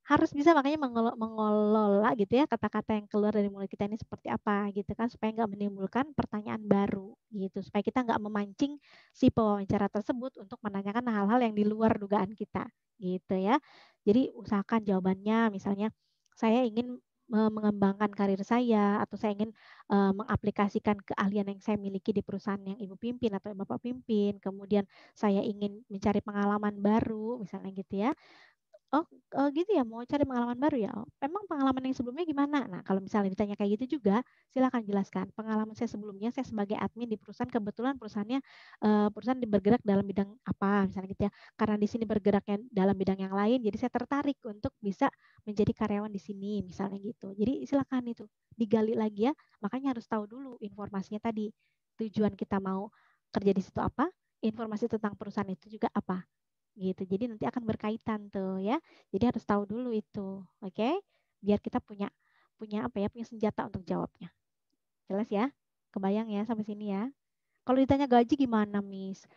harus bisa makanya mengelola gitu ya kata-kata yang keluar dari mulut kita ini seperti apa gitu kan, supaya nggak menimbulkan pertanyaan baru gitu, supaya kita nggak memancing si pewawancara tersebut untuk menanyakan hal-hal yang di luar dugaan kita gitu ya. Jadi usahakan jawabannya misalnya saya ingin mengembangkan karir saya, atau saya ingin mengaplikasikan keahlian yang saya miliki di perusahaan yang Ibu pimpin atau Bapak pimpin, kemudian saya ingin mencari pengalaman baru misalnya gitu ya. Oh, gitu ya, mau cari pengalaman baru ya? Oh, memang pengalaman yang sebelumnya gimana? Nah, kalau misalnya ditanya kayak gitu juga, silakan jelaskan. Pengalaman saya sebelumnya, saya sebagai admin di perusahaan, kebetulan perusahaannya perusahaan bergerak dalam bidang apa, misalnya gitu ya. Karena di sini bergeraknya dalam bidang yang lain, jadi saya tertarik untuk bisa menjadi karyawan di sini, misalnya gitu. Jadi silakan itu digali lagi ya. Makanya harus tahu dulu informasinya tadi. Tujuan kita mau kerja di situ apa, informasi tentang perusahaan itu juga apa gitu. Jadi nanti akan berkaitan tuh ya. Jadi harus tahu dulu itu, oke? Biar kita punya punya apa ya? Punya senjata untuk jawabnya. Jelas ya? Kebayang ya sampai sini ya? Kalau ditanya gaji gimana, Miss?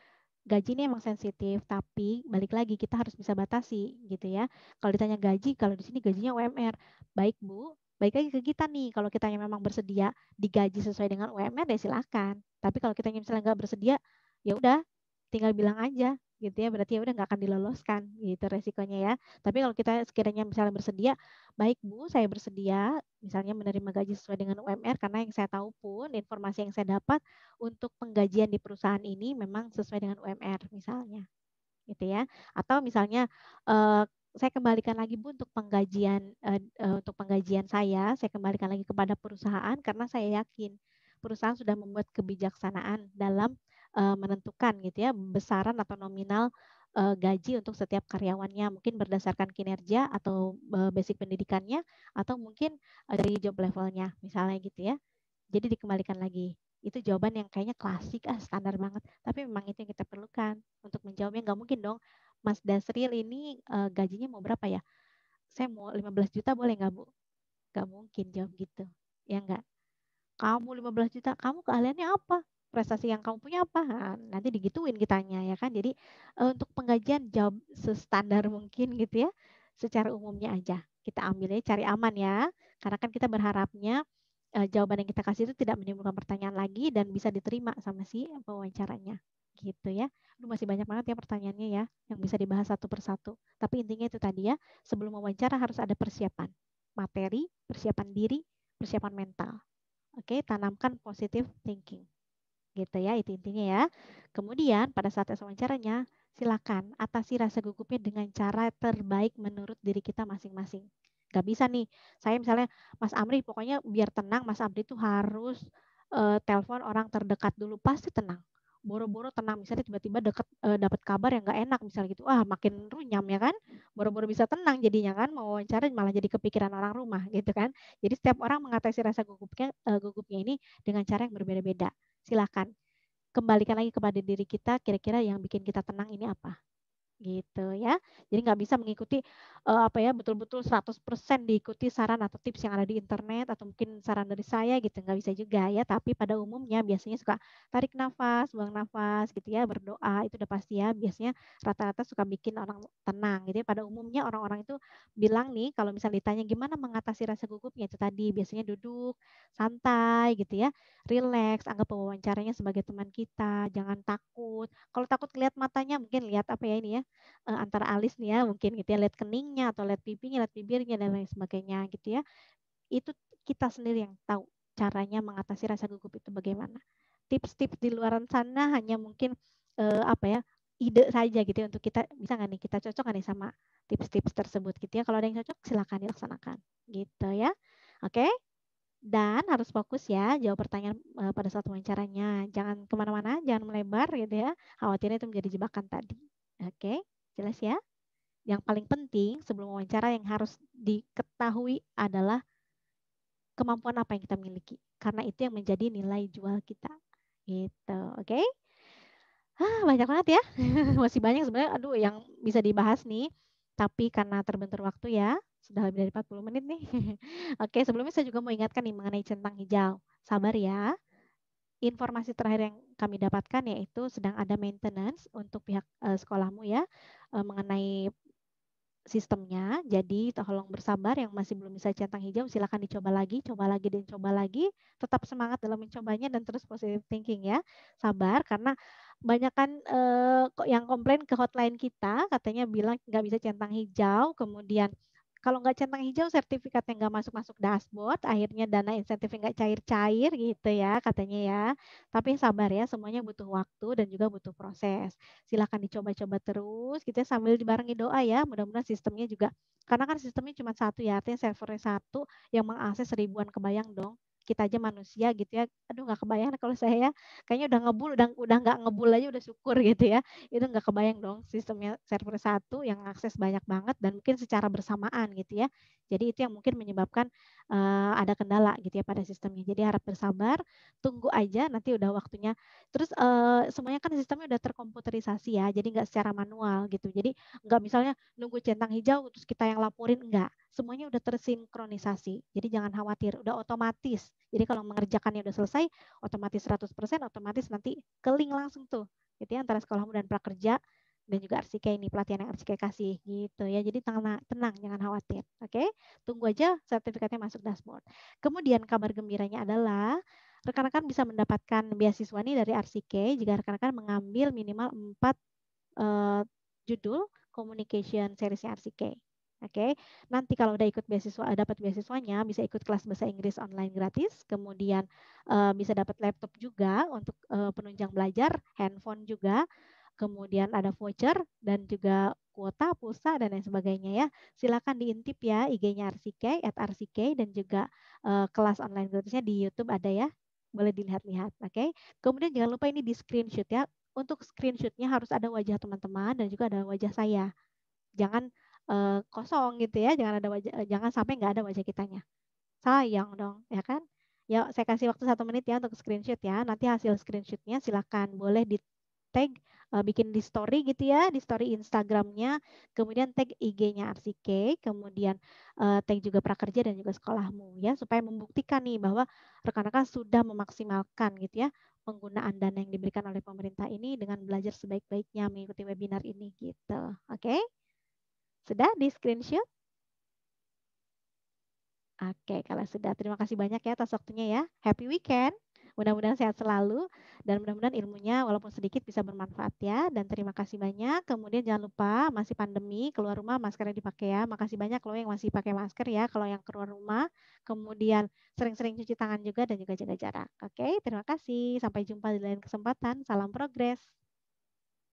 Gaji ini emang sensitif, tapi balik lagi kita harus bisa batasi gitu ya. Kalau ditanya gaji, kalau di sini gajinya UMR. Baik, Bu. Baik lagi ke kita nih, kalau kita yang memang bersedia digaji sesuai dengan UMR ya silakan. Tapi kalau kita misalnya nggak bersedia, ya udah tinggal bilang aja gitu ya, berarti ya udah nggak akan diloloskan gitu resikonya ya. Tapi kalau kita sekiranya misalnya bersedia, baik Bu, saya bersedia misalnya menerima gaji sesuai dengan UMR, karena yang saya tahu pun informasi yang saya dapat untuk penggajian di perusahaan ini memang sesuai dengan UMR misalnya, gitu ya. Atau misalnya saya kembalikan lagi Bu untuk penggajian saya kembalikan lagi kepada perusahaan karena saya yakin perusahaan sudah membuat kebijaksanaan dalam menentukan gitu ya besaran atau nominal gaji untuk setiap karyawannya, mungkin berdasarkan kinerja atau basic pendidikannya, atau mungkin dari job levelnya misalnya gitu ya. Jadi dikembalikan lagi. Itu jawaban yang kayaknya klasik, standar banget. Tapi memang itu yang kita perlukan untuk menjawabnya. Nggak mungkin dong, Mas Dasril ini gajinya mau berapa ya? Saya mau 15 juta boleh nggak, Bu? Nggak mungkin jawab gitu. Ya nggak? Kamu 15 juta, kamu keahliannya apa? Prestasi yang kamu punya apa? Nah, nanti digituin kitanya ya kan. Jadi untuk penggajian jawab sestandar mungkin gitu ya. Secara umumnya aja. Kita ambilnya cari aman ya. Karena kan kita berharapnya jawaban yang kita kasih itu tidak menimbulkan pertanyaan lagi dan bisa diterima sama si pewawancaranya. Gitu ya. Aduh, masih banyak banget ya pertanyaannya ya yang bisa dibahas satu persatu. Tapi intinya itu tadi ya, sebelum wawancara harus ada persiapan. Materi, persiapan diri, persiapan mental. Oke, tanamkan positive thinking. Gitu ya, itu intinya ya. Kemudian pada saat tes wawancaranya, silakan atasi rasa gugupnya dengan cara terbaik menurut diri kita masing-masing. Gak bisa nih, saya misalnya Mas Amri, pokoknya biar tenang Mas Amri itu harus telepon orang terdekat dulu, pasti tenang. Boro-boro tenang, misalnya tiba-tiba dapat kabar yang gak enak misalnya gitu, makin runyam ya kan, boro-boro bisa tenang jadinya kan, mau wawancara malah jadi kepikiran orang rumah gitu kan. Jadi setiap orang mengatasi rasa gugupnya ini dengan cara yang berbeda-beda. Silakan kembalikan lagi kepada diri kita, kira-kira yang bikin kita tenang ini apa gitu ya. Jadi nggak bisa mengikuti apa ya betul-betul 100% diikuti saran atau tips yang ada di internet atau mungkin saran dari saya gitu, nggak bisa juga ya. Tapi pada umumnya biasanya suka tarik nafas, buang nafas gitu ya, berdoa itu udah pasti ya. Biasanya rata-rata suka bikin orang tenang gitu ya. Pada umumnya orang-orang itu bilang nih kalau misalnya ditanya gimana mengatasi rasa gugupnya itu tadi biasanya duduk santai gitu ya, relax, anggap wawancaranya sebagai teman kita, jangan takut. Kalau takut lihat matanya mungkin lihat apa ya ini ya antara alis nih ya mungkin gitu ya, lihat keningnya atau lihat pipinya, lihat bibirnya dan lain sebagainya gitu ya. Itu kita sendiri yang tahu caranya mengatasi rasa gugup itu bagaimana. Tips-tips di luar sana hanya mungkin apa ya ide saja gitu ya untuk kita bisa nggak nih kita cocok nggak nih sama tips-tips tersebut gitu ya. Kalau ada yang cocok silakan dilaksanakan gitu ya. Oke? Dan harus fokus ya jawab pertanyaan pada saat wawancaranya. Jangan kemana-mana, jangan melebar gitu ya. Khawatirnya itu menjadi jebakan tadi. Oke, jelas ya? Yang paling penting sebelum wawancara yang harus diketahui adalah kemampuan apa yang kita miliki. Karena itu yang menjadi nilai jual kita. Gitu, oke? Banyak banget ya. Masih banyak sebenarnya, aduh yang bisa dibahas nih. Tapi karena terbentur waktu ya, sudah lebih dari 40 menit nih. Oke, sebelumnya saya juga mau ingatkan nih mengenai centang hijau. Sabar ya. Informasi terakhir yang kami dapatkan yaitu sedang ada maintenance untuk pihak sekolahmu ya mengenai sistemnya. Jadi tolong bersabar, yang masih belum bisa centang hijau silakan dicoba lagi, dan coba lagi. Tetap semangat dalam mencobanya dan terus positive thinking ya. Sabar karena banyak kan kok yang komplain ke hotline kita katanya bilang nggak bisa centang hijau, kemudian kalau nggak centang hijau sertifikatnya nggak masuk-masuk dashboard, akhirnya dana insentifnya nggak cair-cair gitu ya katanya ya. Tapi sabar ya, semuanya butuh waktu dan juga butuh proses. Silakan dicoba-coba terus gitu ya, sambil dibarengi doa ya. Mudah-mudahan sistemnya juga, karena kan sistemnya cuma satu ya, artinya servernya satu yang mengakses ribuan, kebayang dong. Kita aja manusia gitu ya. Aduh nggak kebayang kalau saya ya. Kayaknya udah ngebul, udah nggak ngebul aja udah syukur gitu ya. Itu nggak kebayang dong sistemnya server satu yang akses banyak banget dan mungkin secara bersamaan gitu ya. Jadi itu yang mungkin menyebabkan ada kendala gitu ya pada sistemnya. Jadi harap bersabar, tunggu aja nanti udah waktunya. Terus semuanya kan sistemnya udah terkomputerisasi ya, jadi nggak secara manual gitu. Jadi nggak misalnya nunggu centang hijau terus kita yang laporin, enggak. Semuanya udah tersinkronisasi. Jadi jangan khawatir, udah otomatis. Jadi kalau mengerjakannya udah selesai, otomatis 100%, otomatis nanti ke link langsung tuh gitu ya antara sekolahmu dan prakerja dan juga RCK, ini pelatihan yang RCK kasih gitu ya. Jadi tenang, jangan khawatir. Oke, tunggu aja sertifikatnya masuk dashboard. Kemudian kabar gembiranya adalah rekan-rekan bisa mendapatkan beasiswa nih dari RCK jika rekan-rekan mengambil minimal 4 judul communication seriesnya RCK. Oke, nanti kalau udah ikut beasiswa, dapat beasiswanya, bisa ikut kelas bahasa Inggris online gratis, kemudian bisa dapat laptop juga untuk penunjang belajar, handphone juga, kemudian ada voucher dan juga kuota, pulsa dan lain sebagainya ya. Silakan diintip ya IG-nya RCK @RCK dan juga kelas online gratisnya di YouTube ada ya. Boleh dilihat-lihat, oke. Kemudian jangan lupa ini di screenshot ya. Untuk screenshotnya harus ada wajah teman-teman dan juga ada wajah saya. Jangan kosong gitu ya, jangan ada wajah, jangan sampai nggak ada wajah kitanya. Sayang dong, ya kan? Ya, saya kasih waktu 1 menit ya untuk screenshot ya. Nanti hasil screenshotnya silakan boleh di tag, bikin di story gitu ya, di story Instagramnya, kemudian tag IG-nya RCK, kemudian tag juga prakerja dan juga sekolahmu ya, supaya membuktikan nih bahwa rekan-rekan sudah memaksimalkan gitu ya penggunaan dana yang diberikan oleh pemerintah ini dengan belajar sebaik-baiknya mengikuti webinar ini gitu. Oke? Sudah di screenshot? Oke, kalau sudah, terima kasih banyak ya atas waktunya ya. Happy weekend. Mudah-mudahan sehat selalu dan mudah-mudahan ilmunya walaupun sedikit bisa bermanfaat ya. Dan terima kasih banyak. Kemudian jangan lupa masih pandemi, keluar rumah maskernya dipakai ya. Makasih banyak loh yang masih pakai masker ya kalau yang keluar rumah. Kemudian sering-sering cuci tangan juga dan juga jaga jarak. Oke, terima kasih. Sampai jumpa di lain kesempatan. Salam progres.